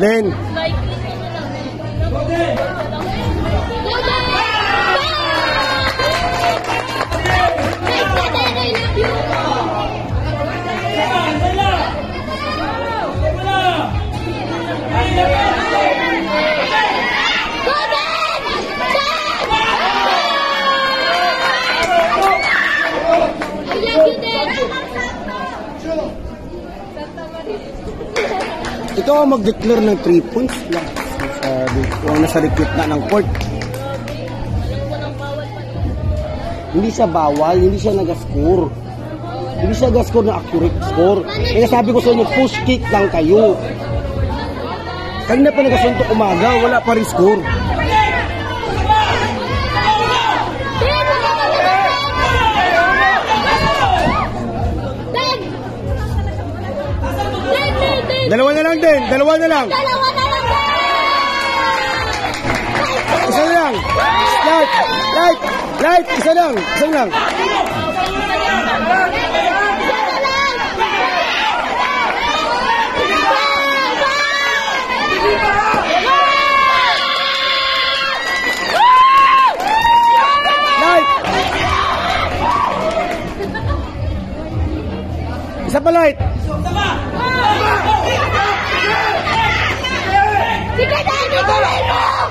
Len. Ito ang mag-declare ng 3 points lang. Kung nasa repeat na ng court. Hindi siya bawal, hindi siya nag-score. Hindi siya nag-score na accurate score. Kaya sabi ko sa inyo, push kick lang kayo. Kanina pa nag-asuntok umaga, wala pa rin score. Dalawa na lang din. Dalawa na lang. Isa na lang. Light. Isa lang. Isa lang. Light. Isa pa light. Sige, Danny, tuloy mo!